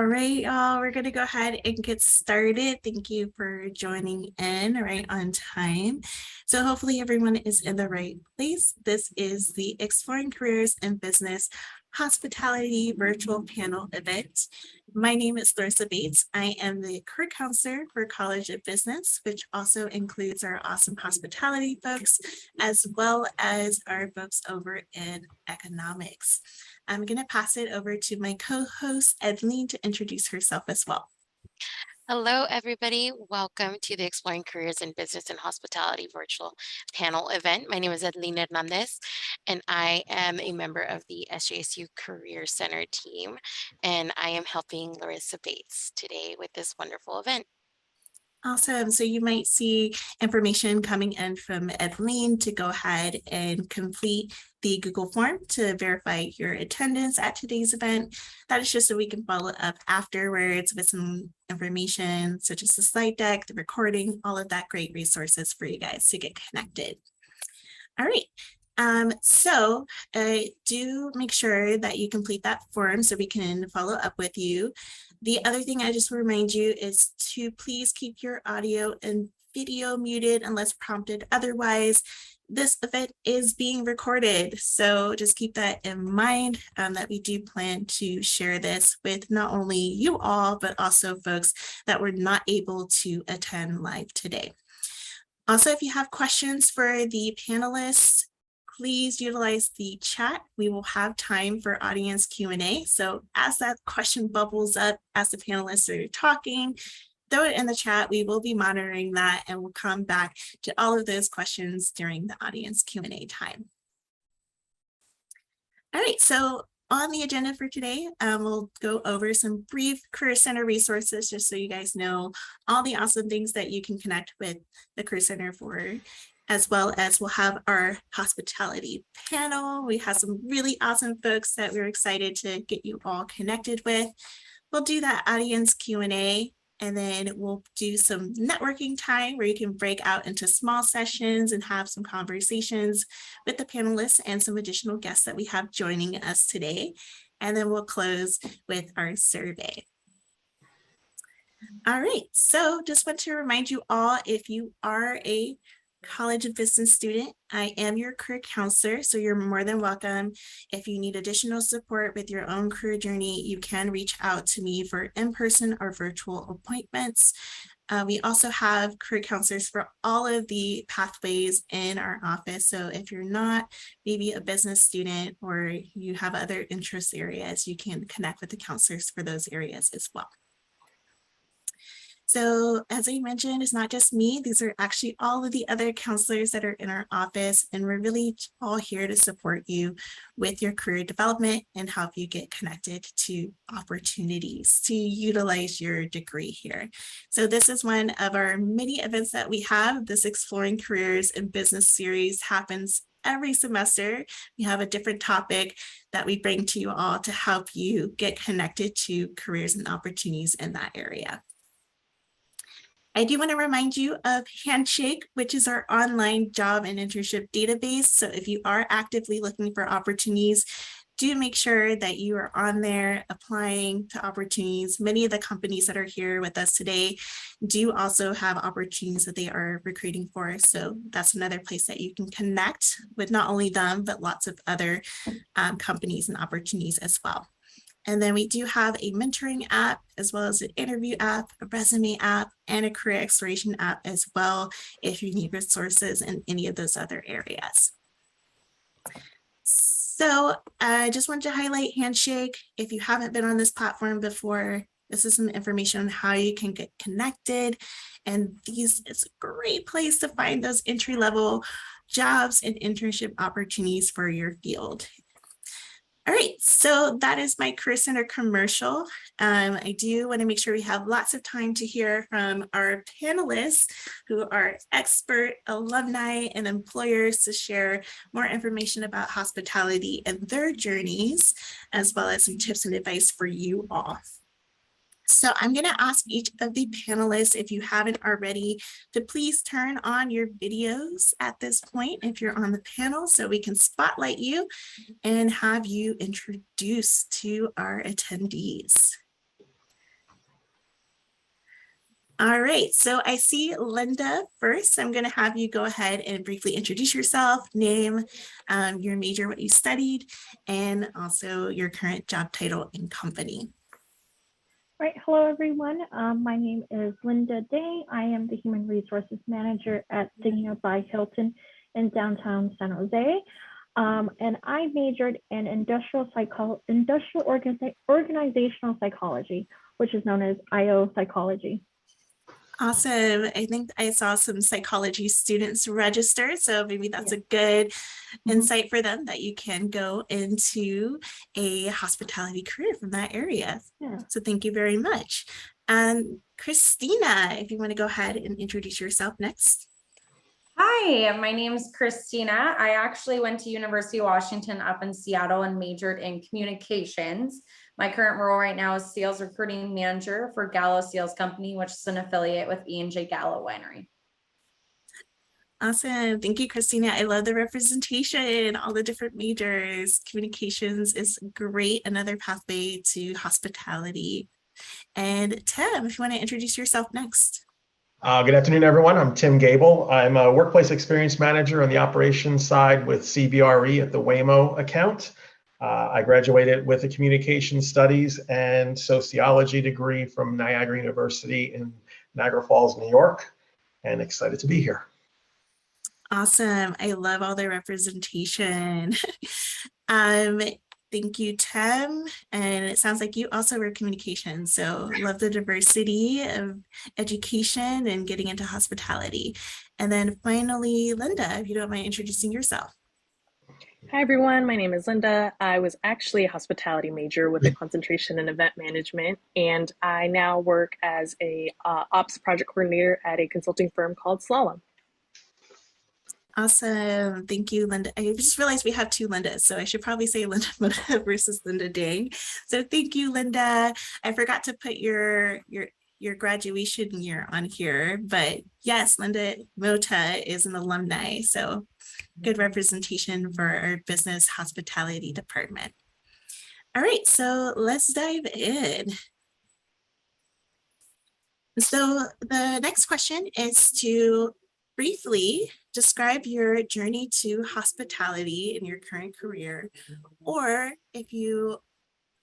right, y'all, we're going to go ahead and get started. Thank you for joining in right on time. So hopefully everyone is in the right place. This is the Exploring Careers in Business Hospitality virtual panel event. My name is Larissa Bates. I am the career counselor for College of Business, which also includes our awesome hospitality folks, as well as our folks over in economics. I'm going to pass it over to my co-host, Edleen, to introduce herself as well. Hello, everybody. Welcome to the Exploring Careers in Business and Hospitality virtual panel event. My name is Adelina Hernandez, and I am a member of the SJSU Career Center team, and I am helping Larissa Bates today with this wonderful event. Awesome. So you might see information coming in from Edleen to go ahead and complete the Google form to verify your attendance at today's event. That is just so we can follow up afterwards with some information such as the slide deck, the recording, all of that great resources for you guys to get connected. All right. So do make sure that you complete that form so we can follow up with you. The other thing I just remind you is to please keep your audio and video muted unless prompted otherwise. This event is being recorded, so just keep that in mind that we do plan to share this with not only you all, but also folks that were not able to attend live today. Also, if you have questions for the panelists, please utilize the chat. We will have time for audience Q&A. So as that question bubbles up as the panelists are talking, throw it in the chat. We will be monitoring that and we'll come back to all of those questions during the audience Q&A time. All right, so on the agenda for today, we'll go over some brief Career Center resources just so you guys know all the awesome things that you can connect with the Career Center for, as well as we'll have our hospitality panel. We have some really awesome folks that we're excited to get you all connected with. We'll do that audience Q&A, and then we'll do some networking time where you can break out into small sessions and have some conversations with the panelists and some additional guests that we have joining us today. And then we'll close with our survey. All right, so just want to remind you all, if you are a College of Business student, I am your career counselor, so you're more than welcome. If you need additional support with your own career journey, you can reach out to me for in-person or virtual appointments. We also have career counselors for all of the pathways in our office. So if you're not maybe a business student or you have other interest areas, you can connect with the counselors for those areas as well. So as I mentioned, it's not just me. These are actually all of the other counselors that are in our office, and we're really all here to support you with your career development and help you get connected to opportunities to utilize your degree here. So this is one of our many events that we have. This Exploring Careers in Business series happens every semester. We have a different topic that we bring to you all to help you get connected to careers and opportunities in that area. I do want to remind you of Handshake, which is our online job and internship database. So if you are actively looking for opportunities, do make sure that you are on there applying to opportunities. Many of the companies that are here with us today do also have opportunities that they are recruiting for. So that's another place that you can connect with not only them, but lots of other companies and opportunities as well. And then we do have a mentoring app, as well as an interview app, a resume app, and a career exploration app as well, if you need resources in any of those other areas. So I just wanted to highlight Handshake. If you haven't been on this platform before, this is some information on how you can get connected. And it's a great place to find those entry-level jobs and internship opportunities for your field. All right, so that is my Career Center commercial. I do want to make sure we have lots of time to hear from our panelists who are expert alumni and employers to share more information about hospitality and their journeys, as well as some tips and advice for you all. So I'm going to ask each of the panelists, if you haven't already, to please turn on your videos at this point if you're on the panel so we can spotlight you and have you introduced to our attendees. All right, so I see Linda first. I'm going to have you go ahead and briefly introduce yourself, name, your major, what you studied, and also your current job title and company. Right. Hello, everyone. My name is Linda Day. I am the Human Resources Manager at Signia by Hilton in downtown San Jose. And I majored in organizational psychology, which is known as IO psychology. Awesome. I think I saw some psychology students register, so maybe that's a good insight for them that you can go into a hospitality career from that area. Yeah. So thank you very much. And Christina, if you want to go ahead and introduce yourself next. Hi, my name is Christina. I actually went to University of Washington up in Seattle and majored in communications. My current role right now is sales recruiting manager for Gallo Sales Company, which is an affiliate with E&J Gallo Winery. Awesome. Thank you, Christina. I love the representation, all the different majors. Communications is great. Another pathway to hospitality. And Tim, if you want to introduce yourself next. Good afternoon, everyone. I'm Tim Gable. I'm a workplace experience manager on the operations side with CBRE at the Waymo account. I graduated with a communication studies and sociology degree from Niagara University in Niagara Falls, New York, and excited to be here. Awesome. I love all the representation. Thank you, Tim. And it sounds like you also were communication. So love the diversity of education and getting into hospitality. And then finally, Linda, if you don't mind introducing yourself. Hi, everyone. My name is Linda. I was actually a hospitality major with a concentration in event management, and I now work as a ops project coordinator at a consulting firm called Slalom. Awesome. Thank you, Linda. I just realized we have two Lindas, so I should probably say Linda Mota versus Linda Dang. So thank you, Linda. I forgot to put your graduation year on here, but yes, Linda Mota is an alumni, so good representation for our business hospitality department. All right, so let's dive in. So the next question is to briefly describe your journey to hospitality in your current career, or if you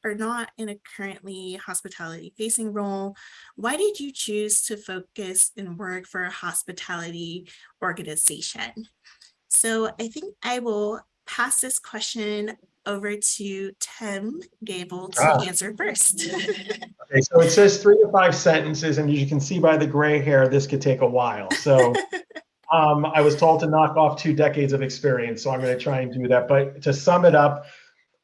are not in a currently hospitality facing role, why did you choose to focus and work for a hospitality organization? So I think I will pass this question over to Tim Gable to answer first. Okay, so it says 3 to 5 sentences, and as you can see by the gray hair, this could take a while. So I was told to knock off 2 decades of experience, so I'm going to try and do that. But to sum it up,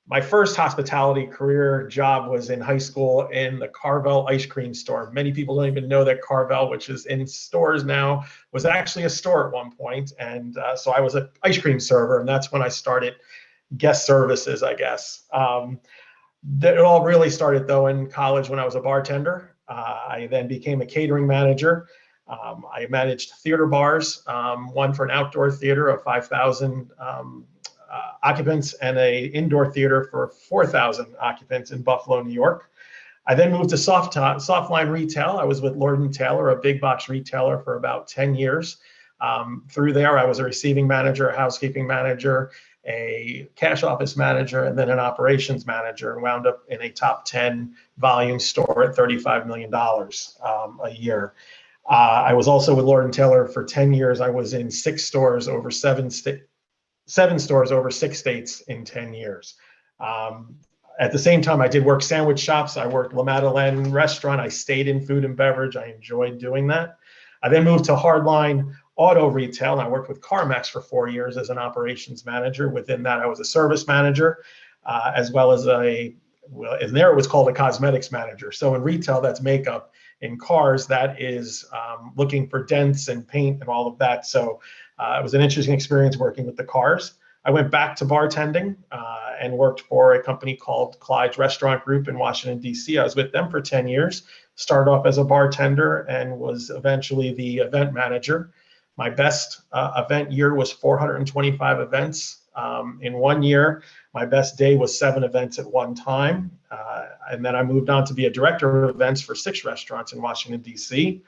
my first hospitality career job was in high school in the Carvel ice cream store. Many people don't even know that Carvel, which is in stores now, was actually a store at one point. And so I was an ice cream server, and that's when I started guest services, I guess. It all really started, though, in college when I was a bartender. I then became a catering manager. I managed theater bars, one for an outdoor theater of 5,000 occupants and a indoor theater for 4,000 occupants in Buffalo, New York. I then moved to softline retail. I was with Lord & Taylor, a big box retailer, for about 10 years. Through there, I was a receiving manager, a housekeeping manager, a cash office manager, and then an operations manager, and wound up in a top 10 volume store at $35 million a year. I was also with Lord & Taylor for 10 years. I was in 6 stores over 7 stores over 6 states in 10 years. At the same time, I did work sandwich shops. I worked La Madeleine restaurant. I stayed in food and beverage. I enjoyed doing that. I then moved to hardline auto retail, and I worked with CarMax for 4 years as an operations manager. Within that, I was a service manager, as well as in there it was called a cosmetics manager. So in retail, that's makeup. In cars, that is looking for dents and paint and all of that. So it was an interesting experience working with the cars. I went back to bartending and worked for a company called Clyde's Restaurant Group in Washington, D.C. I was with them for 10 years, started off as a bartender and was eventually the event manager. My best event year was 425 events in 1 year. My best day was 7 events at one time. And then I moved on to be a director of events for 6 restaurants in Washington, D.C.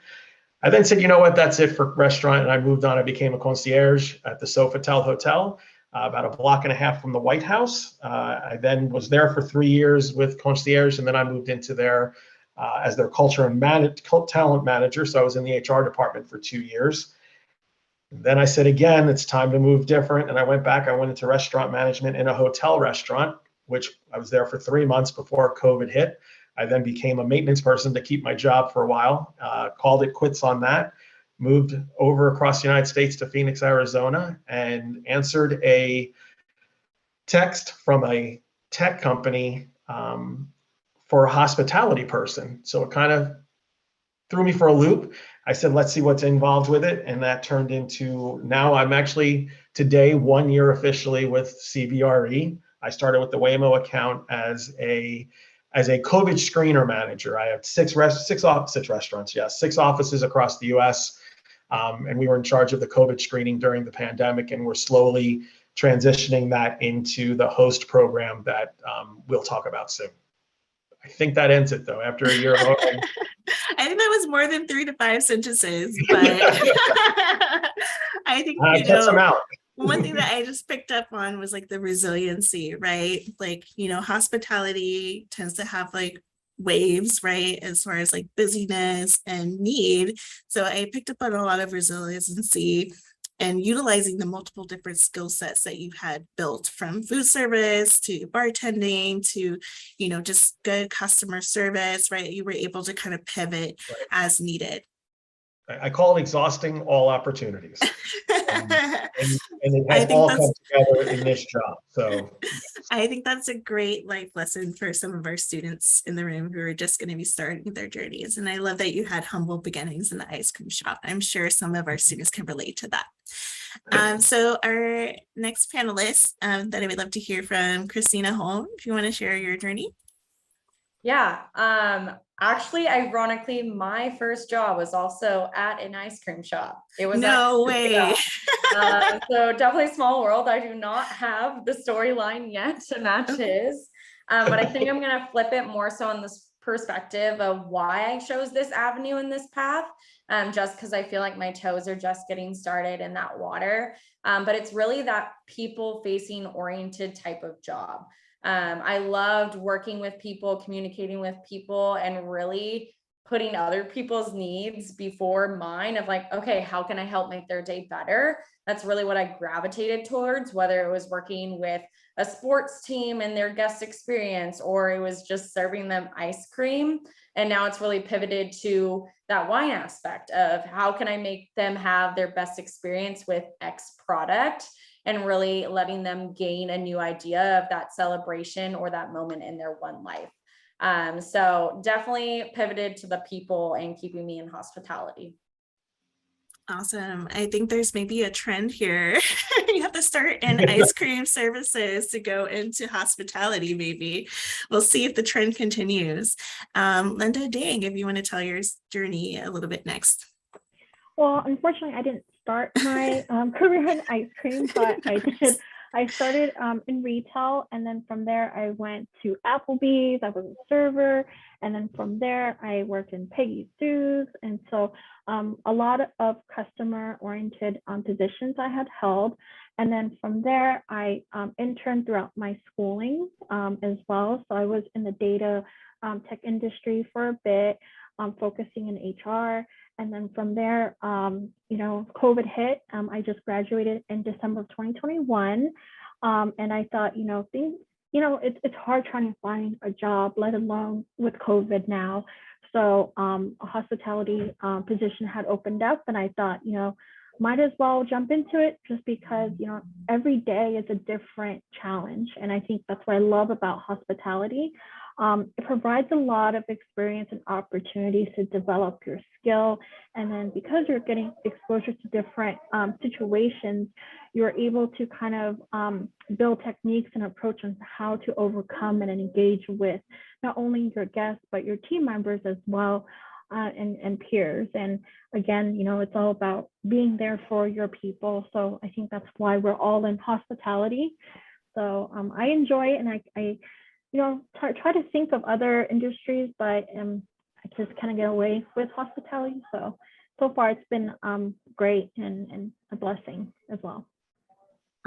I then said, you know what, that's it for restaurant. And I moved on. I became a concierge at the Sofitel Hotel, about a block and a half from the White House. I then was there for 3 years with concierge, and then I moved into their as their culture and talent manager. So I was in the HR department for 2 years. And then I said, again, it's time to move different. And I went back. I went into restaurant management in a hotel restaurant, which I was there for 3 months before COVID hit. I then became a maintenance person to keep my job for a while, called it quits on that, moved over across the United States to Phoenix, Arizona, and answered a text from a tech company for a hospitality person. So it kind of threw me for a loop. I said, let's see what's involved with it. And that turned into, now I'm actually today 1 year officially with CBRE. I started with the Waymo account as a COVID screener manager. I have six restaurants, yes, 6 offices across the US. And we were in charge of the COVID screening during the pandemic, and we're slowly transitioning that into the host program that we'll talk about soon. I think that ends it though, after a year. I think that was more than 3 to 5 sentences, but I think, I cut some out. one thing that I just picked up on was like the resiliency, right? Like, hospitality tends to have like waves, right? As far as like busyness and need. So I picked up on a lot of resiliency and utilizing the multiple different skill sets that you've had built, from food service to bartending to, just good customer service, right? You were able to kind of pivot as needed. I call it exhausting all opportunities. And it I has think all come together in this job. So I think that's a great life lesson for some of our students in the room who are just going to be starting their journeys. And I love that you had humble beginnings in the ice cream shop. I'm sure some of our students can relate to that. So our next panelist that I would love to hear from, Christina Holm, if you want to share your journey. Yeah, actually, ironically, my first job was also at an ice cream shop. It was no way. So definitely small world. I do not have the storyline yet to match his, but I think I'm gonna flip it more so on this perspective of why I chose this avenue and this path, just because I feel like my toes are just getting started in that water. But it's really that people-facing oriented type of job. I loved working with people, communicating with people, and really putting other people's needs before mine of like, okay, how can I help make their day better? That's really what I gravitated towards, whether it was working with a sports team and their guest experience, or it was just serving them ice cream. And now it's really pivoted to that wine aspect of how can I make them have their best experience with X product, and really letting them gain a new idea of that celebration or that moment in their one life. So definitely pivoted to the people and keeping me in hospitality. Awesome. I think there's maybe a trend here. You have to start in ice cream services to go into hospitality, maybe. We'll see if the trend continues. Linda Dang, if you want to tell your journey a little bit next. Well, unfortunately, I didn't start my career in ice cream, but I did. I started in retail, and then from there I went to Applebee's. I was a server, and then from there I worked in Peggy Sue's, and so a lot of customer-oriented positions I had held. And then from there I interned throughout my schooling as well. So I was in the data tech industry for a bit, focusing in HR. And then from there, COVID hit. I just graduated in December of 2021. And I thought, things, it's hard trying to find a job, let alone with COVID now. So a hospitality position had opened up, and I thought, might as well jump into it, just because, every day is a different challenge. And I think that's what I love about hospitality. It provides a lot of experience and opportunities to develop your skill. And then because you're getting exposure to different situations, you're able to kind of build techniques and approach on how to overcome and engage with not only your guests, but your team members as well, and peers. And again, it's all about being there for your people. So I think that's why we're all in hospitality. So I enjoy it, and I try to think of other industries, but I just kind of get away with hospitality. So so far it's been great and a blessing as well.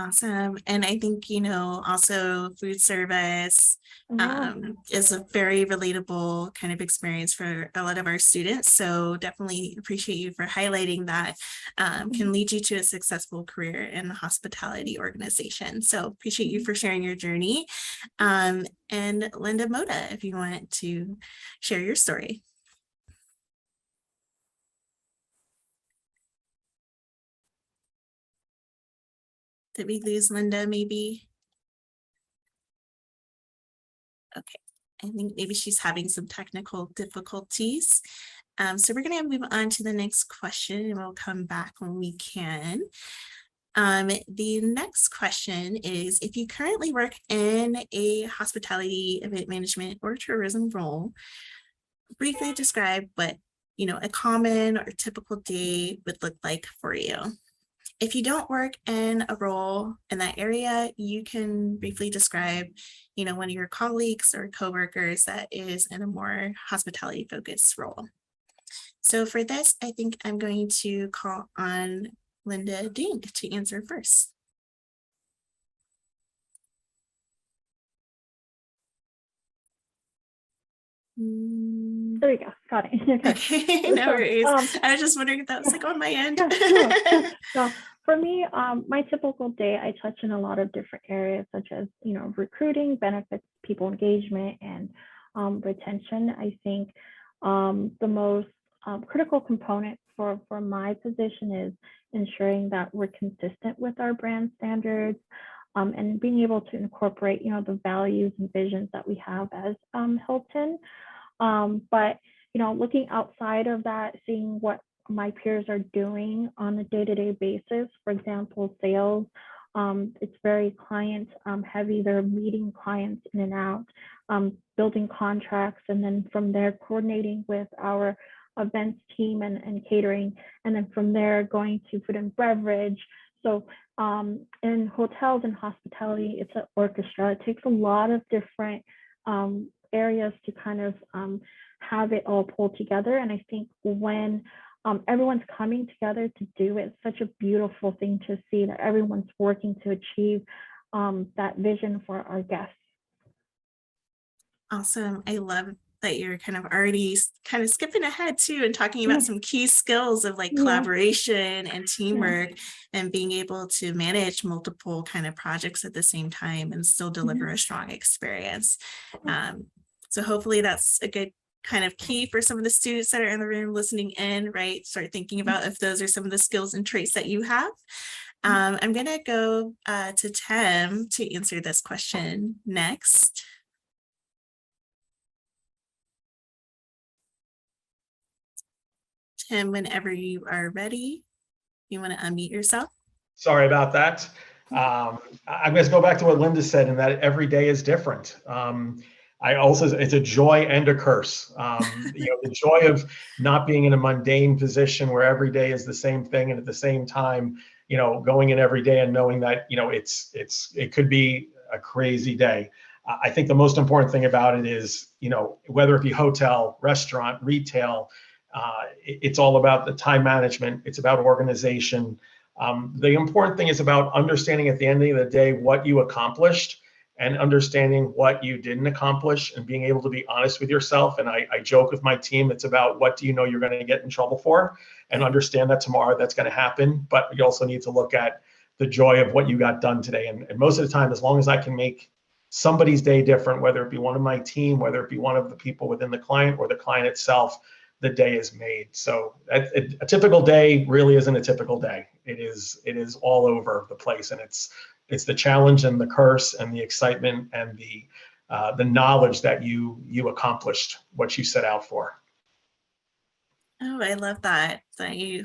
Awesome. And I think, you know, also food service Yeah. is a very relatable kind of experience for a lot of our students. So definitely appreciate you for highlighting that can lead you to a successful career in the hospitality organization. So appreciate you for sharing your journey. And Linda Moda, if you want to share your story. Did we lose Linda maybe? Okay, I think maybe she's having some technical difficulties. So we're going to move on to the next question and we'll come back when we can. The next question is, if you currently work in a hospitality, event management, or tourism role, briefly describe what, you know, a common or typical day would look like for you. If you don't work in a role in that area, you can briefly describe, you know, one of your colleagues or coworkers that is in a more hospitality focused role. So for this, I think I'm going to call on Linda Dink to answer first. There you go. Got it. Okay, no worries. I was just wondering if that was like on my end. So for me, my typical day, I touch in a lot of different areas such as, you know, recruiting, benefits, people engagement, and retention. I think the most critical component for my position is ensuring that we're consistent with our brand standards and being able to incorporate, you know, the values and visions that we have as Hilton. But, you know, looking outside of that, seeing what my peers are doing on a day-to-day basis, for example, sales, it's very client heavy. They're meeting clients in and out, building contracts, and then from there coordinating with our events team and catering, and then from there going to food and beverage. So in hotels and hospitality, it's an orchestra. It takes a lot of different areas to kind of have it all pulled together. And I think when everyone's coming together to do it, it's such a beautiful thing to see that everyone's working to achieve that vision for our guests. Awesome. I love that you're kind of already kind of skipping ahead too and talking about some key skills of like collaboration and teamwork and being able to manage multiple kind of projects at the same time and still deliver a strong experience. So hopefully that's a good kind of key for some of the students that are in the room listening in, right? Start thinking about if those are some of the skills and traits that you have. I'm going to go to Tim to answer this question next. Tim, whenever you are ready, you want to unmute yourself. Sorry about that. I'm going to go back to what Linda said, and that every day is different. It's a joy and a curse. You know, the joy of not being in a mundane position where every day is the same thing, and at the same time, you know, going in every day and knowing that, you know, it could be a crazy day. I think the most important thing about it is, you know, whether it be hotel, restaurant, retail, it's all about the time management. It's about organization. The important thing is about understanding at the end of the day what you accomplished and understanding what you didn't accomplish and being able to be honest with yourself. And I joke with my team, it's about what do you know you're going to get in trouble for, and understand that tomorrow that's going to happen. But you also need to look at the joy of what you got done today. And most of the time, as long as I can make somebody's day different, whether it be one of my team, whether it be one of the people within the client or the client itself, the day is made. So a typical day really isn't a typical day. It is all over the place, and it's the challenge and the curse and the excitement and the knowledge that you accomplished what you set out for. Oh, I love that.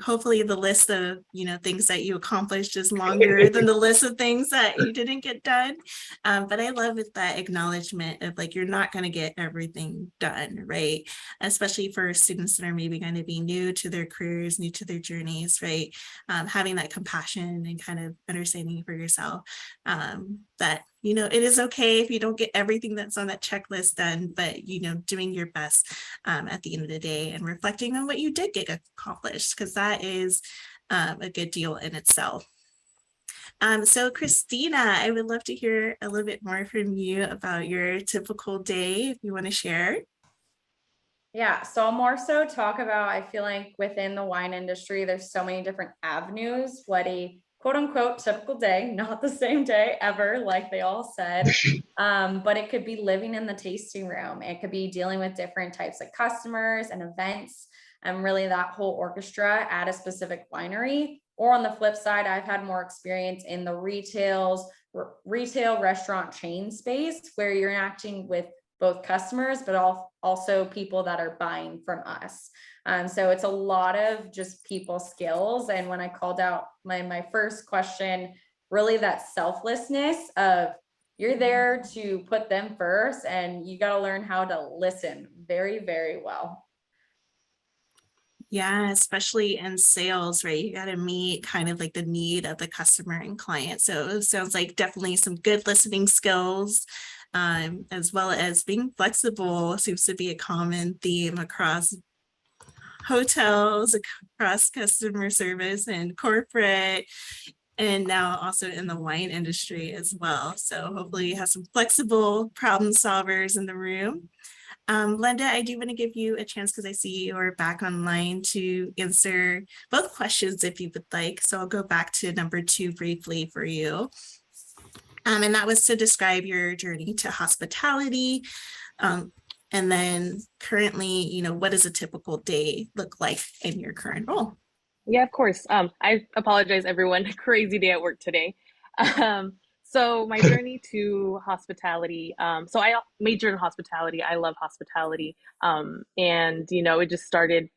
Hopefully the list of, you know, things that you accomplished is longer than the list of things that you didn't get done. But I love it, that acknowledgement of like, you're not going to get everything done, right? Especially for students that are maybe going to be new to their careers, new to their journeys, right? Having that compassion and kind of understanding for yourself that, you know, it is okay if you don't get everything that's on that checklist done, but, you know, doing your best at the end of the day and reflecting on what you did get accomplished. accomplished, because that is a good deal in itself. So Christina, I would love to hear a little bit more from you about your typical day, if you want to share. Yeah, so I'll more so talk about, I feel like within the wine industry, there's so many different avenues, what a quote unquote typical day, not the same day ever, like they all said. But it could be living in the tasting room. It could be dealing with different types of customers and events, and really that whole orchestra at a specific winery. Or on the flip side, I've had more experience in the retail restaurant chain space, where you're interacting with both customers, but also people that are buying from us. So it's a lot of just people skills. And when I called out my first question, really that selflessness of, you're there to put them first, and you got to learn how to listen very, very well. Yeah, especially in sales, right? You got to meet kind of like the need of the customer and client. So it sounds like definitely some good listening skills, as well as being flexible seems to be a common theme across hotels, across customer service and corporate, and now also in the wine industry as well. So hopefully you have some flexible problem solvers in the room. Linda, I do want to give you a chance, because I see you're back online, to answer both questions if you would like. So I'll go back to number 2 briefly for you. And that was to describe your journey to hospitality. And then currently, what does a typical day look like in your current role? Yeah, of course. I apologize, everyone. Crazy day at work today. So my journey to hospitality. So I majored in hospitality. I love hospitality. And it just started,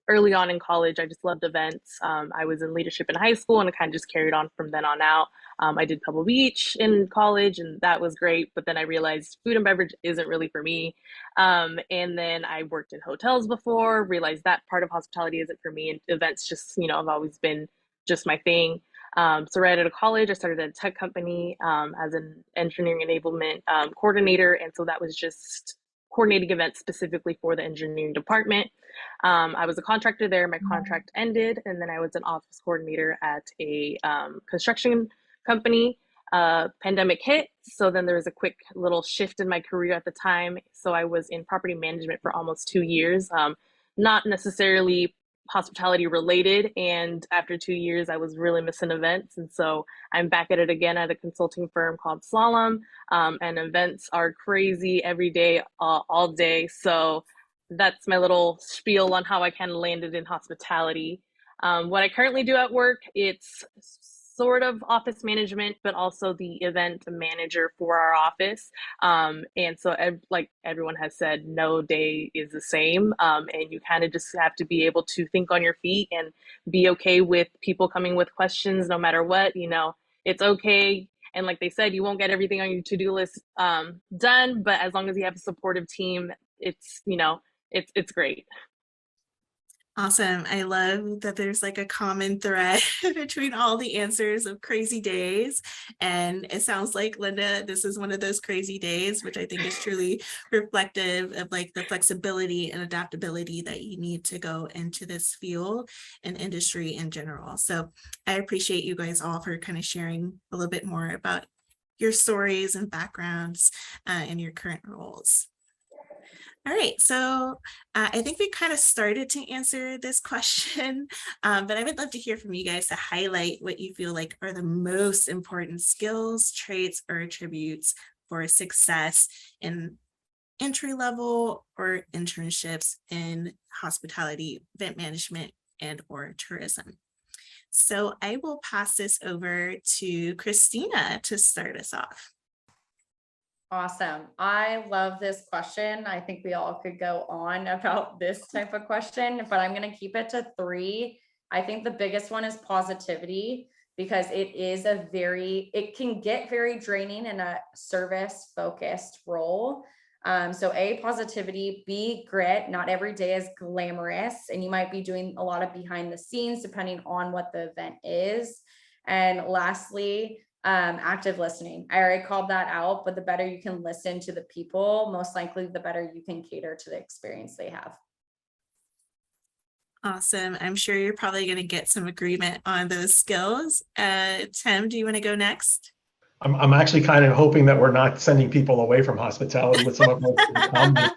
early on in college. I just loved events. I was in leadership in high school, and it kind of just carried on from then on out. I did Pebble Beach in college, and that was great. But then I realized food and beverage isn't really for me. And then I worked in hotels before, realized that part of hospitality isn't for me. And events just, have always been just my thing. So right out of college, I started at a tech company as an engineering enablement coordinator. And so that was just coordinating events specifically for the engineering department. I was a contractor there. My contract ended, and then I was an office coordinator at a construction company. Pandemic hit, so then there was a quick little shift in my career at the time. So I was in property management for almost 2 years, not necessarily hospitality related. And after 2 years, I was really missing events, and so I'm back at it again at a consulting firm called Slalom. And events are crazy every day, all day. So that's my little spiel on how I kind of landed in hospitality. What I currently do at work, it's sort of office management, but also the event manager for our office. And so like everyone has said, no day is the same. And you kind of just have to be able to think on your feet and be okay with people coming with questions, no matter what. It's okay. And like they said, you won't get everything on your to-do list done, but as long as you have a supportive team, it's great. Awesome. I love that there's like a common thread between all the answers of crazy days. And it sounds like, Linda, this is one of those crazy days, which I think is truly reflective of like the flexibility and adaptability that you need to go into this field and industry in general. So I appreciate you guys all for kind of sharing a little bit more about your stories and backgrounds and your current roles. All right, so I think we kind of started to answer this question, but I would love to hear from you guys to highlight what you feel like are the most important skills, traits, or attributes for success in entry level or internships in hospitality, event management, and or tourism. So I will pass this over to Christina to start us off. Awesome. I love this question. I think we all could go on about this type of question, but I'm going to keep it to 3. I think the biggest one is positivity, because it can get very draining in a service focused role. So A, positivity, B, grit. Not every day is glamorous, and you might be doing a lot of behind the scenes depending on what the event is. And lastly, active listening. I already called that out, but the better you can listen to the people, most likely the better you can cater to the experience they have. Awesome. I'm sure you're probably going to get some agreement on those skills. Tim, do you want to go next? I'm actually kind of hoping that we're not sending people away from hospitality with some of my comments.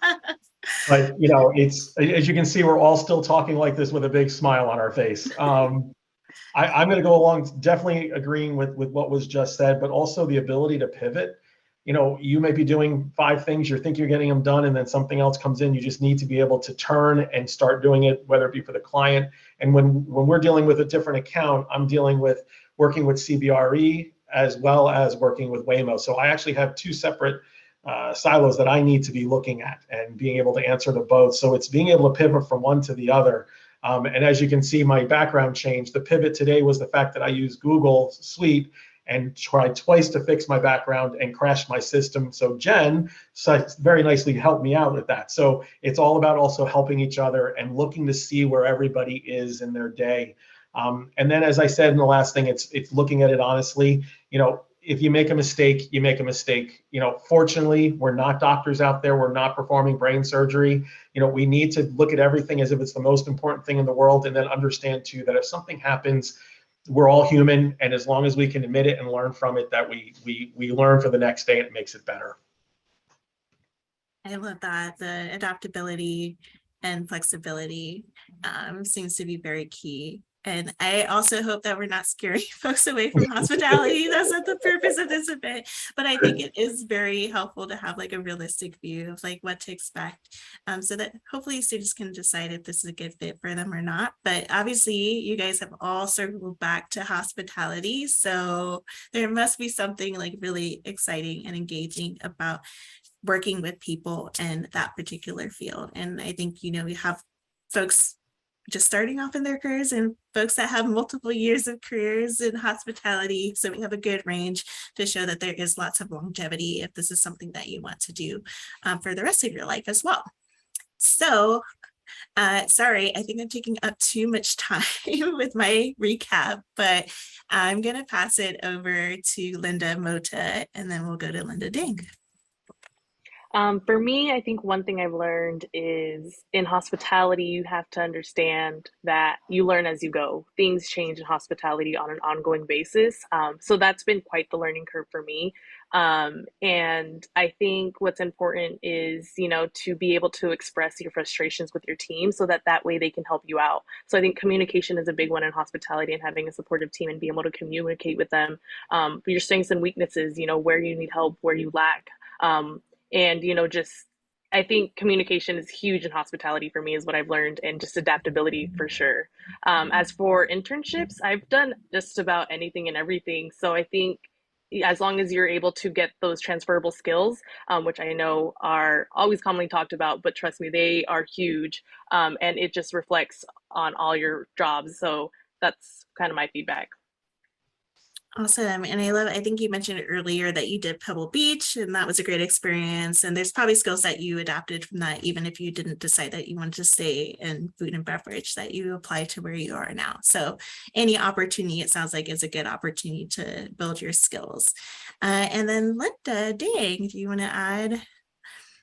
But it's, as you can see, we're all still talking like this with a big smile on our face. I'm going to go along, definitely agreeing with what was just said, but also the ability to pivot. You may be doing 5 things, you think you're getting them done, and then something else comes in. You just need to be able to turn and start doing it, whether it be for the client. And when we're dealing with a different account, I'm dealing with working with CBRE as well as working with Waymo. So I actually have 2 separate silos that I need to be looking at and being able to answer to both. So it's being able to pivot from one to the other. And as you can see, my background changed. The pivot today was the fact that I use Google Suite and tried twice to fix my background and crashed my system. So Jen very nicely helped me out with that. So it's all about also helping each other and looking to see where everybody is in their day. And then, as I said in the last thing, it's looking at it honestly. If you make a mistake, you make a mistake. Fortunately, we're not doctors out there. We're not performing brain surgery. We need to look at everything as if it's the most important thing in the world, and then understand too that if something happens, we're all human, and as long as we can admit it and learn from it, that we learn for the next day, and it makes it better. I love that. The adaptability and flexibility seems to be very key. And I also hope that we're not scaring folks away from hospitality. That's not the purpose of this event. But I think it is very helpful to have like a realistic view of like what to expect, so that hopefully students can decide if this is a good fit for them or not. But obviously, you guys have all circled back to hospitality. So there must be something like really exciting and engaging about working with people in that particular field. And I think, we have folks just starting off in their careers and folks that have multiple years of careers in hospitality. So we have a good range to show that there is lots of longevity if this is something that you want to do for the rest of your life as well. So sorry, I think I'm taking up too much time with my recap, but I'm going to pass it over to Linda Mota, and then we'll go to Linda Ding. For me, I think one thing I've learned is in hospitality, you have to understand that you learn as you go. Things change in hospitality on an ongoing basis. So that's been quite the learning curve for me. And I think what's important is, to be able to express your frustrations with your team so that way they can help you out. So I think communication is a big one in hospitality, and having a supportive team and being able to communicate with them, your strengths and weaknesses, where you need help, where you lack. And just I think communication is huge in hospitality for me, is what I've learned, and just adaptability for sure. As for internships, I've done just about anything and everything. So I think as long as you're able to get those transferable skills, which I know are always commonly talked about, but trust me, they are huge, and it just reflects on all your jobs. So that's kind of my feedback. Awesome. And I think you mentioned earlier that you did Pebble Beach, and that was a great experience. And there's probably skills that you adapted from that, even if you didn't decide that you wanted to stay in food and beverage, that you apply to where you are now. So any opportunity, it sounds like, is a good opportunity to build your skills. And then Linda Ding, do you want to add,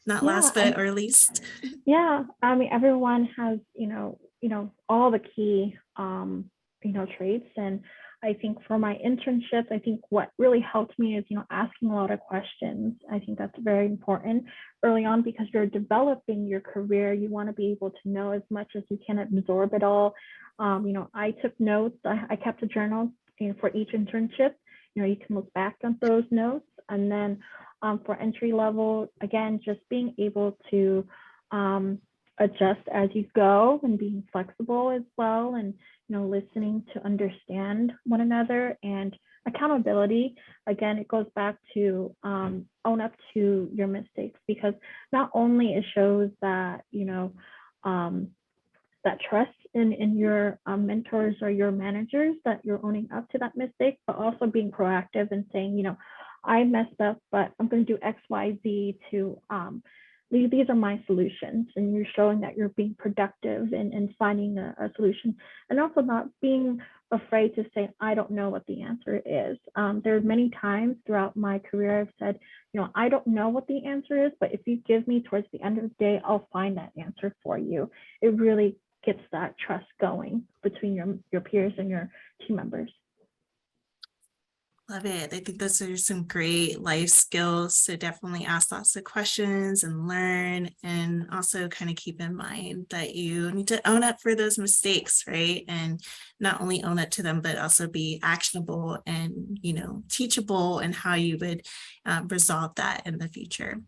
not last but or least? Yeah, I mean, everyone has, all the key, traits. And I think for my internships, I think what really helped me is, asking a lot of questions. I think that's very important early on, because you're developing your career. You want to be able to know as much as you can, absorb it all. I took notes. I kept a journal for each internship. You can look back on those notes. And then for entry level, again, just being able to adjust as you go and being flexible as well, and listening to understand one another. And accountability, again, it goes back to own up to your mistakes, because not only it shows that that trust in your mentors or your managers, that you're owning up to that mistake, but also being proactive and saying, I messed up, but I'm going to do X, Y, Z to these are my solutions. And you're showing that you're being productive and finding a solution, and also not being afraid to say, I don't know what the answer is. There are many times throughout my career I've said, I don't know what the answer is, but if you give me towards the end of the day, I'll find that answer for you. It really gets that trust going between your peers and your team members. Love it. I think those are some great life skills. So definitely ask lots of questions and learn, and also kind of keep in mind that you need to own up for those mistakes, right? And not only own up to them, but also be actionable and, teachable, and how you would resolve that in the future.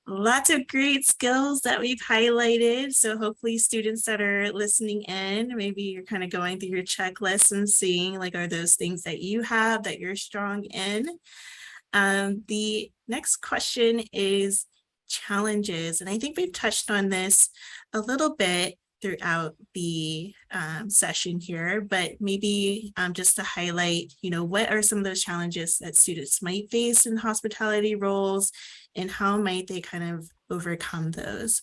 Lots of great skills that we've highlighted. So hopefully students that are listening in, maybe you're kind of going through your checklist and seeing like, are those things that you have that you're strong in? The next question is challenges. And I think we've touched on this a little bit throughout the session here, but maybe just to highlight, what are some of those challenges that students might face in hospitality roles, and how might they kind of overcome those?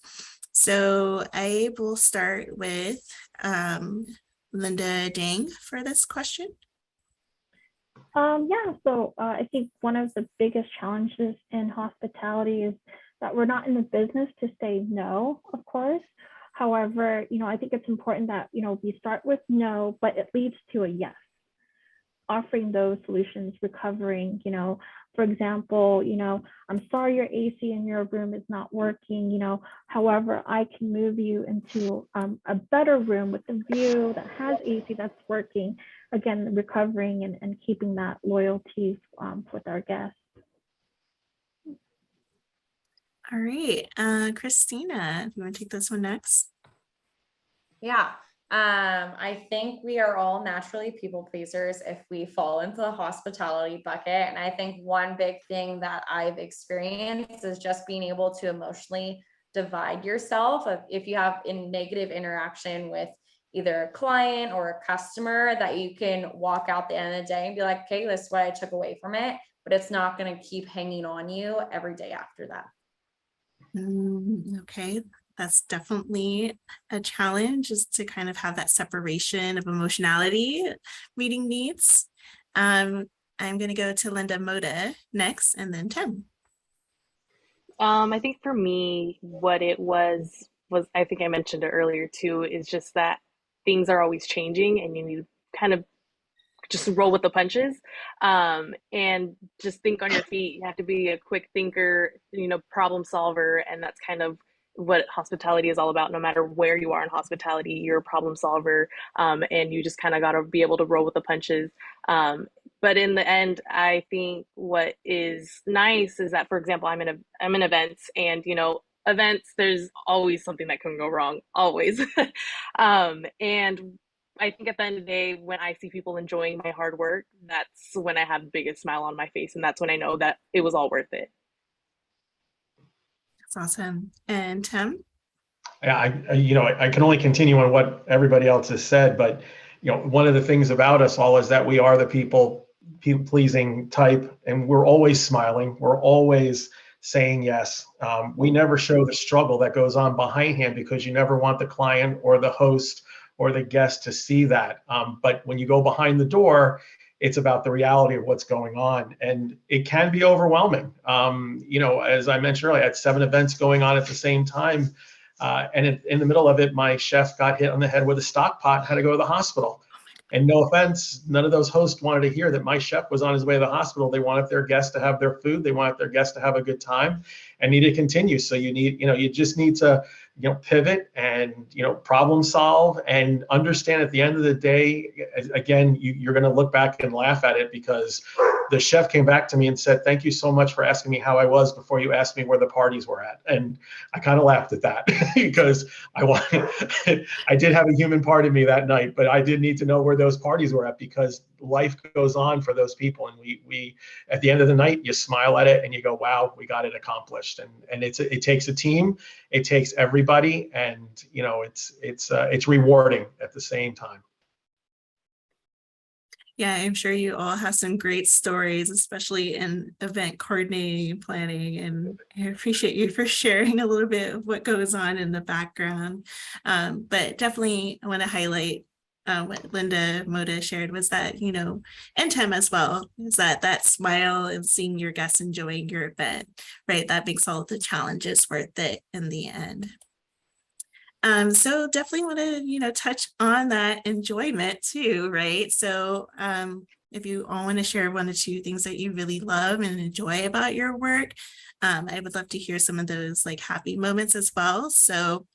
So I will start with Linda Dang for this question. So I think one of the biggest challenges in hospitality is that we're not in the business to say no, of course. However, I think it's important that, we start with no, but it leads to a yes. Offering those solutions, recovering, for example, I'm sorry your AC in your room is not working, however, I can move you into a better room with a view that has AC that's working. Again, recovering and keeping that loyalty with our guests. All right, Christina, do you want to take this one next? Yeah. I think we are all naturally people pleasers if we fall into the hospitality bucket. And I think one big thing that I've experienced is just being able to emotionally divide yourself. If you have a negative interaction with either a client or a customer, that you can walk out the end of the day and be like, okay, this is what I took away from it, but it's not going to keep hanging on you every day after that. Okay, that's definitely a challenge, is to kind of have that separation of emotionality meeting needs. I'm going to go to Linda Moda next, and then Tim. I think for me, what it was, I think I mentioned it earlier too, is just that things are always changing and you need to kind of just roll with the punches, and just think on your feet. You have to be a quick thinker, problem solver, and that's kind of what hospitality is all about. No matter where you are in hospitality, you're a problem solver, and you just kind of got to be able to roll with the punches. But in the end, I think what is nice is that, for example, I'm in events, and events, there's always something that can go wrong, always. And I think at the end of the day, when I see people enjoying my hard work, that's when I have the biggest smile on my face, and that's when I know that it was all worth it. That's awesome. And Tim? Yeah, I can only continue on what everybody else has said, but one of the things about us all is that we are the people pleasing type, and we're always smiling. We're always saying yes. We never show the struggle that goes on behindhand, because you never want the client or the host or the guest to see that. But when you go behind the door, it's about the reality of what's going on, and it can be overwhelming. As I mentioned earlier, I had 7 events going on at the same time. And in the middle of it, my chef got hit on the head with a stock pot and had to go to the hospital. And no offense, none of those hosts wanted to hear that my chef was on his way to the hospital. They wanted their guests to have their food. They wanted their guests to have a good time and need to continue. So you just need to, pivot and, problem solve, and understand at the end of the day, again, you're going to look back and laugh at it, because the chef came back to me and said, "Thank you so much for asking me how I was before you asked me where the parties were at." And I kind of laughed at that because I did have a human part of me that night, but I did need to know where those parties were at, because life goes on for those people. And we at the end of the night, you smile at it and you go, wow, we got it accomplished. And it takes a team, it takes everybody, and it's rewarding at the same time. Yeah, I'm sure you all have some great stories, especially in event coordinating and planning. And I appreciate you for sharing a little bit of what goes on in the background. But definitely I want to highlight what Linda Moda shared, was that, and Tim as well, is that smile and seeing your guests enjoying your event, right? That makes all the challenges worth it in the end. So definitely want to, touch on that enjoyment too, right? So if you all want to share one or two things that you really love and enjoy about your work, I would love to hear some of those like happy moments as well. So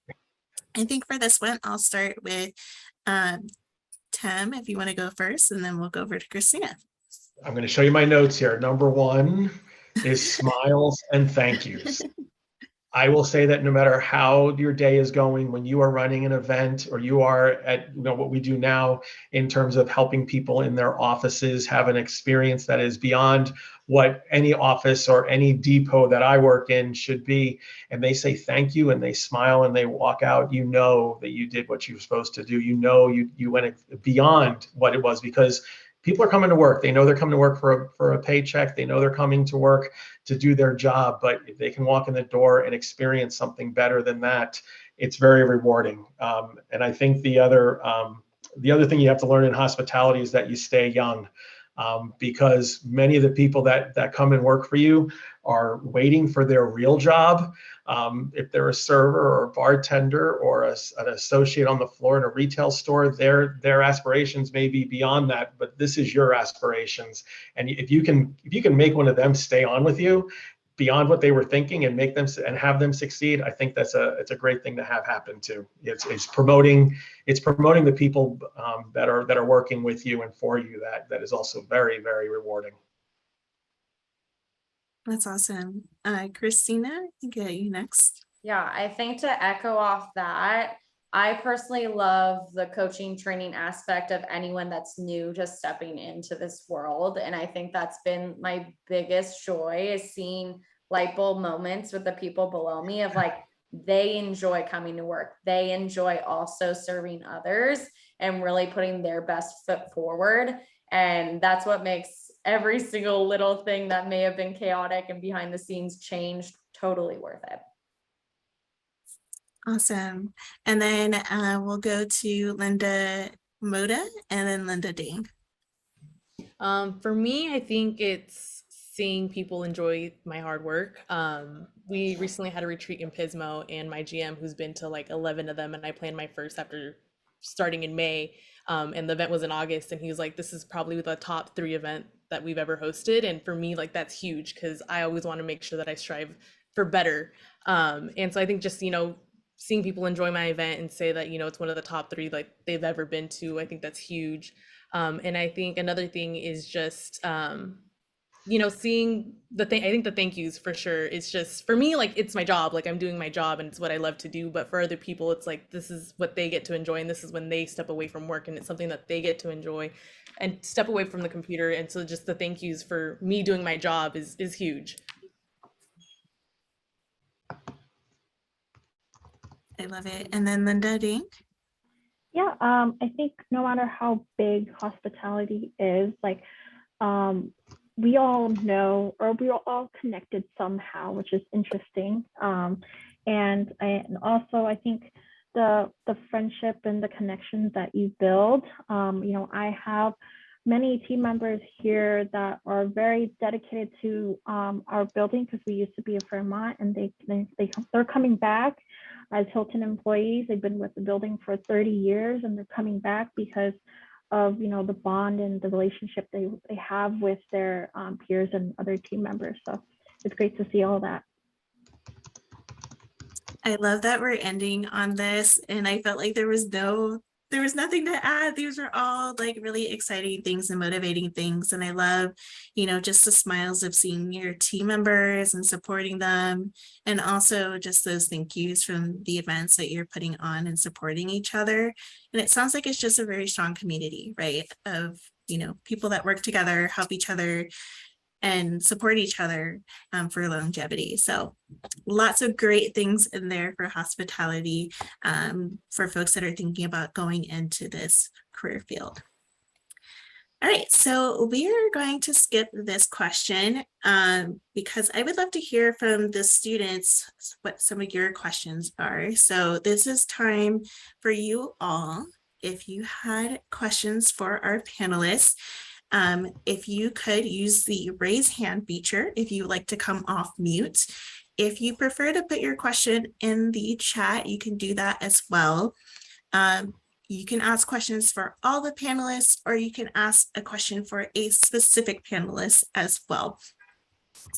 I think for this one, I'll start with um, Tim, if you want to go first, and then we'll go over to Christina. I'm going to show you my notes here. Number one is smiles and thank yous. I will say that no matter how your day is going, when you are running an event or you are at what we do now in terms of helping people in their offices have an experience that is beyond what any office or any depot that I work in should be, and they say thank you and they smile and they walk out, you know that you did what you were supposed to do. You know you went beyond what it was, because people are coming to work. They know they're coming to work for a paycheck. They know they're coming to work to do their job, but if they can walk in the door and experience something better than that, it's very rewarding. And I think the other thing you have to learn in hospitality is that you stay young, because many of the people that come and work for you are waiting for their real job. If they're a server or a bartender or an associate on the floor in a retail store, their aspirations may be beyond that, but this is your aspirations. And if you can make one of them stay on with you beyond what they were thinking and make them and have them succeed, I think it's a great thing to have happen too. It's promoting the people that are working with you and for you. That is also very, very rewarding. That's awesome. Christina, I get you next. Yeah, I think to echo off that, I personally love the coaching training aspect of anyone that's new just stepping into this world. And I think that's been my biggest joy, is seeing light bulb moments with the people below me of like, they enjoy coming to work. They enjoy also serving others and really putting their best foot forward. And that's what makes every single little thing that may have been chaotic and behind the scenes changed totally worth it. Awesome. And then we'll go to Linda Moda and then Linda Ding. For me, I think it's seeing people enjoy my hard work. We recently had a retreat in Pismo, and my GM, who's been to like 11 of them, and I planned my first after starting in May, and the event was in August, and he was like, this is probably the top 3 event that we've ever hosted. And for me, like, that's huge, because I always want to make sure that I strive for better. And so I think just, seeing people enjoy my event and say that, it's one of the top 3 like they've ever been to, I think that's huge. And I think another thing is just, seeing I think the thank yous for sure. It's just, for me, like, it's my job, like I'm doing my job and it's what I love to do. But for other people, it's like, this is what they get to enjoy. And this is when they step away from work and it's something that they get to enjoy and step away from the computer. And so just the thank yous for me doing my job is huge. I love it. And then Linda Ding. Yeah, I think no matter how big hospitality is, like, we all know, or we're all connected somehow, which is interesting. And also I think the friendship and the connections that you build, I have many team members here that are very dedicated to our building, because we used to be a Fairmont, and they're coming back as Hilton employees. They've been with the building for 30 years, and they're coming back because of the bond and the relationship they have with their peers and other team members. So it's great to see all that. I love that we're ending on this, and I felt like there was nothing to add. These are all like really exciting things and motivating things. And I love, just the smiles of seeing your team members and supporting them. And also just those thank yous from the events that you're putting on and supporting each other. And it sounds like it's just a very strong community, right? Of, people that work together, help each other, and support each other for longevity. So lots of great things in there for hospitality for folks that are thinking about going into this career field. All right, so we are going to skip this question because I would love to hear from the students what some of your questions are. So this is time for you all. If you had questions for our panelists, if you could use the raise hand feature if you would like to come off mute. If you prefer to put your question in the chat, you can do that as well. You can ask questions for all the panelists, or you can ask a question for a specific panelist as well.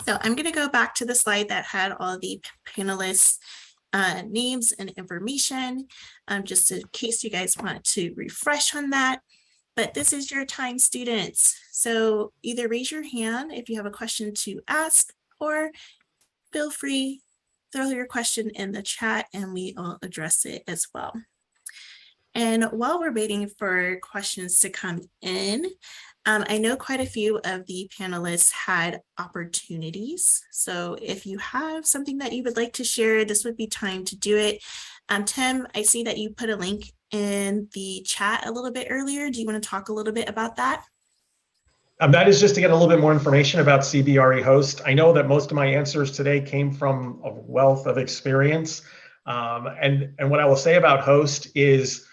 So I'm going to go back to the slide that had all the panelists' names and information, just in case you guys want to refresh on that. But this is your time, students. So either raise your hand if you have a question to ask, or feel free, throw your question in the chat and we will address it as well. And while we're waiting for questions to come in, I know quite a few of the panelists had opportunities. So if you have something that you would like to share, this would be time to do it. Tim, I see that you put a link in the chat a little bit earlier. Do you want to talk a little bit about that? That is just to get a little bit more information about CBRE Host. I know that most of my answers today came from a wealth of experience. And what I will say about Host is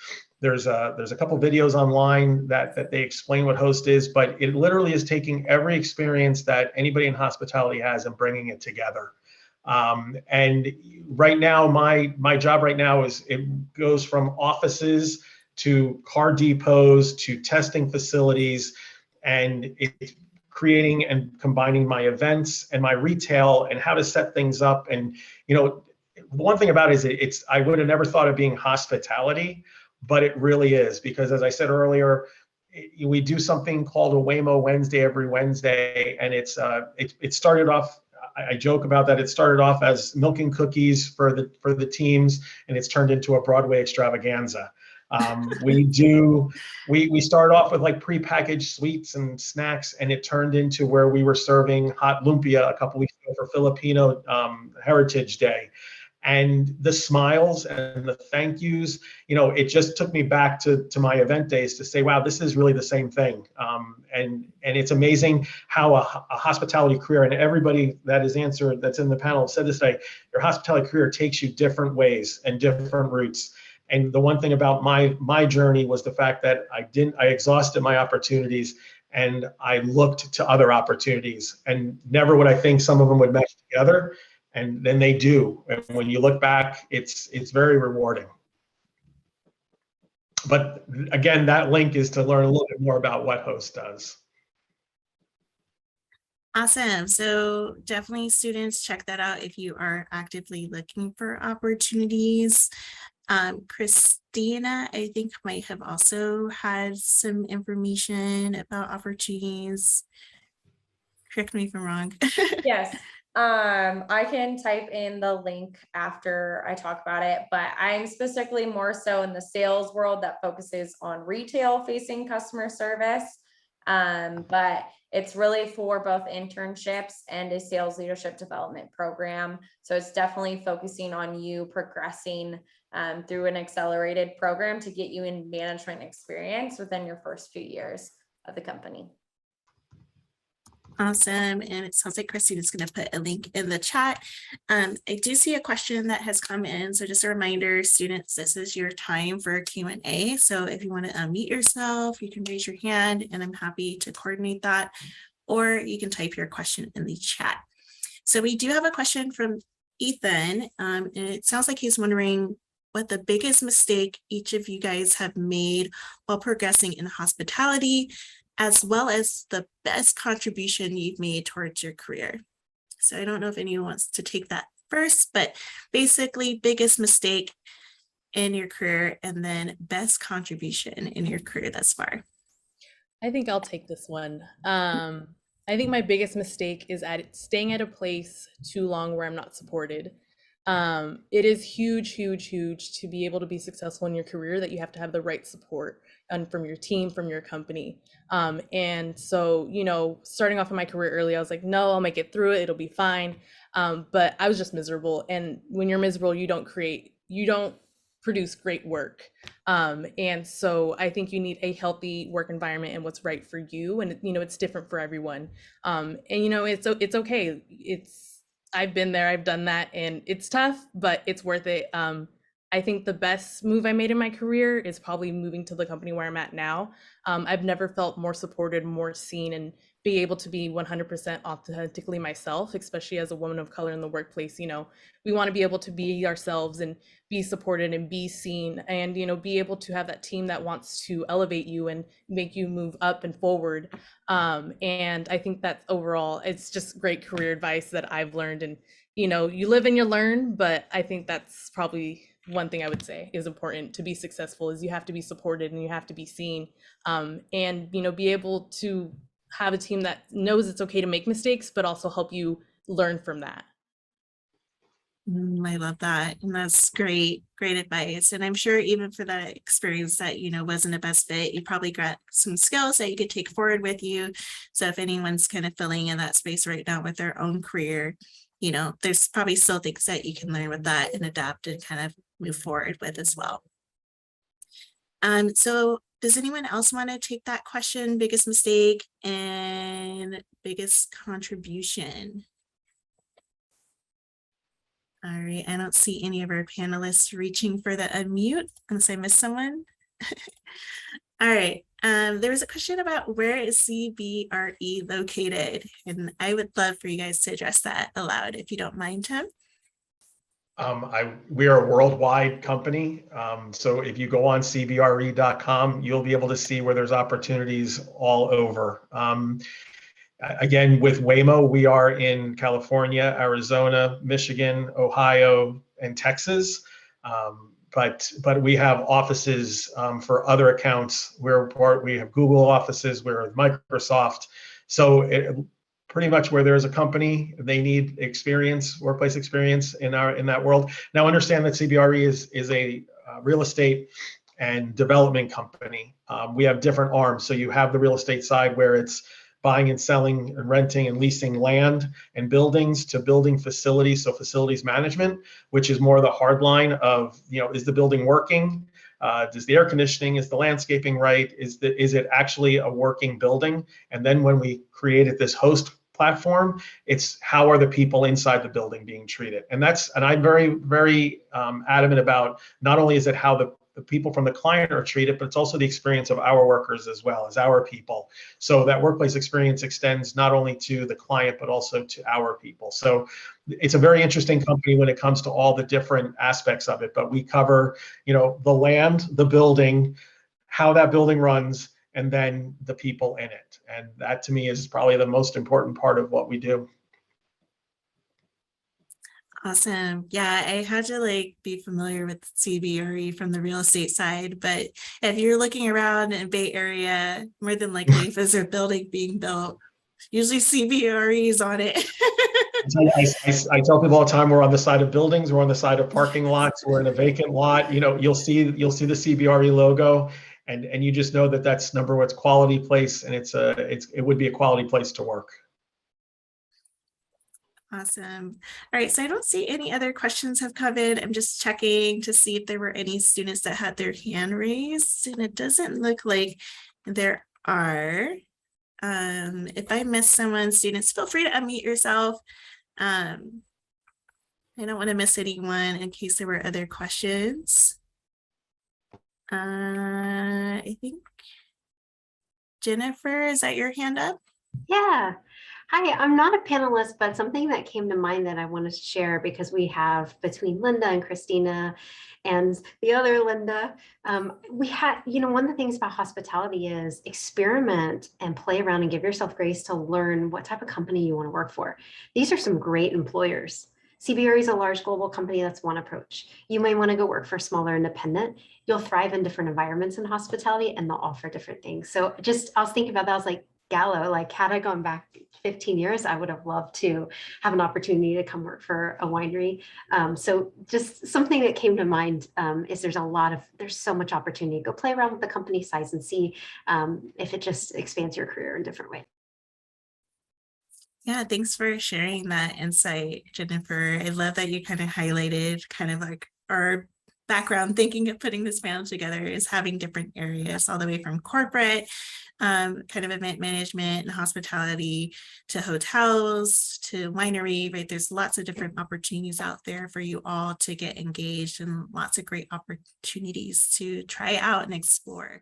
there's a couple videos online that they explain what Host is, but it literally is taking every experience that anybody in hospitality has and bringing it together. And right now, my job right now is it goes from offices to car depots to testing facilities, and it's creating and combining my events and my retail and how to set things up. And one thing about it is I would have never thought of being hospitality, but it really is, because as I said earlier, we do something called a Waymo Wednesday every Wednesday, and it started off. I joke about that. It started off as milk and cookies for the teams, and it's turned into a Broadway extravaganza. We start off with like prepackaged sweets and snacks, and it turned into where we were serving hot lumpia a couple weeks ago for Filipino Heritage Day. And the smiles and the thank yous, it just took me back to my event days to say, wow, this is really the same thing. And it's amazing how a hospitality career, and everybody that is answered that's in the panel said this today, your hospitality career takes you different ways and different routes. And the one thing about my journey was the fact that I exhausted my opportunities and I looked to other opportunities, and never would I think some of them would mesh together. And then they do. And when you look back, it's very rewarding. But again, that link is to learn a little bit more about what Host does. Awesome. So definitely, students, check that out if you are actively looking for opportunities. Christina, I think, might have also had some information about opportunities. Correct me if I'm wrong. Yes. I can type in the link after I talk about it, but I'm specifically more so in the sales world that focuses on retail facing customer service. But it's really for both internships and a sales leadership development program. So it's definitely focusing on you progressing through an accelerated program to get you in management experience within your first few years of the company. Awesome. And it sounds like Christina's going to put a link in the chat. I do see a question that has come in. So just a reminder, students, this is your time for Q&A. So if you want to unmute yourself, you can raise your hand and I'm happy to coordinate that, or you can type your question in the chat. So we do have a question from Ethan, and it sounds like he's wondering what the biggest mistake each of you guys have made while progressing in hospitality, as well as the best contribution you've made towards your career. So I don't know if anyone wants to take that first, but basically biggest mistake in your career and then best contribution in your career thus far. I think I'll take this one. I think my biggest mistake is staying at a place too long where I'm not supported. It is huge to be able to be successful in your career, that you have to have the right support and from your team, from your company. And so, starting off in my career early, I was like, no, I'll make it through it. It'll be fine. But I was just miserable. And when you're miserable, you don't produce great work. And so I think you need a healthy work environment and what's right for you. And, it's different for everyone. And, it's okay. I've been there, I've done that, and it's tough, but it's worth it. I I think the best move I made in my career is probably moving to the company where I'm at now. I've never felt more supported, more seen, and be able to be 100% authentically myself, especially as a woman of color in the workplace. You know, we want to be able to be ourselves and be supported and be seen, and, you know, be able to have that team that wants to elevate you and make you move up and forward. And I think that overall, it's just great career advice that I've learned. And, you know, you live and you learn, but I think that's probably one thing I would say is important to be successful is you have to be supported and you have to be seen, and, you know, be able to have a team that knows it's okay to make mistakes, but also help you learn from that. I love that. And that's great, great advice. And I'm sure even for that experience that, you know, wasn't a best fit, you probably got some skills that you could take forward with you. So if anyone's kind of filling in that space right now with their own career, you know, there's probably still things that you can learn with that and adapt and kind of move forward with as well. So does anyone else want to take that question, biggest mistake and biggest contribution? All right, I don't see any of our panelists reaching for the unmute unless I missed someone. All right, there was a question about where is CBRE located? And I would love for you guys to address that aloud if you don't mind, Tim. We are a worldwide company. So if you go on cbre.com, you'll be able to see where there's opportunities all over. Again, with Waymo, we are in California, Arizona, Michigan, Ohio, and Texas. But we have offices for other accounts. We have Google offices, we're with Microsoft. So pretty much where there's a company, they need experience, workplace experience in that world. Now understand that CBRE is a real estate and development company. We have different arms. So you have the real estate side where it's buying and selling and renting and leasing land and buildings to building facilities. So facilities management, which is more the hard line of, you know, is the building working? Does the air conditioning, is the landscaping right? Is it actually a working building? And then when we created this host platform, it's how are the people inside the building being treated? And I'm very, very adamant about not only is it how the people from the client are treated, but it's also the experience of our workers as well as our people. So that workplace experience extends not only to the client, but also to our people. So it's a very interesting company when it comes to all the different aspects of it, but we cover, you know, the land, the building, how that building runs, and then the people in it. And that to me is probably the most important part of what we do. Awesome. Yeah, I had to like be familiar with CBRE from the real estate side, but if you're looking around in Bay Area, more than likely if there's a building being built, usually CBRE is on it. I tell people all the time, we're on the side of buildings, we're on the side of parking lots, we're in a vacant lot. You know, you'll see the CBRE logo, and you just know that that's number one, it's quality place, and it would be a quality place to work. Awesome. All right, so I don't see any other questions have come in. I'm just checking to see if there were any students that had their hand raised, and it doesn't look like there are. If I miss someone, students, feel free to unmute yourself. I don't want to miss anyone in case there were other questions. I think Jennifer, is that your hand up? Yeah. Hi, I'm not a panelist, but something that came to mind that I wanted to share because we have between Linda and Christina and the other Linda, we had, you know, one of the things about hospitality is experiment and play around and give yourself grace to learn what type of company you want to work for. These are some great employers. CBRE is a large global company. That's one approach. You might want to go work for a smaller independent. You'll thrive in different environments in hospitality and they'll offer different things. So I was thinking about that. I was like, Gallo, like had I gone back 15 years, I would have loved to have an opportunity to come work for a winery. So just something that came to mind is there's so much opportunity. Go play around with the company size and see if it just expands your career in different ways. Yeah, thanks for sharing that insight, Jennifer. I love that you kind of highlighted kind of like our background thinking of putting this panel together is having different areas all the way from corporate kind of event management and hospitality to hotels to winery, right? There's lots of different opportunities out there for you all to get engaged and lots of great opportunities to try out and explore.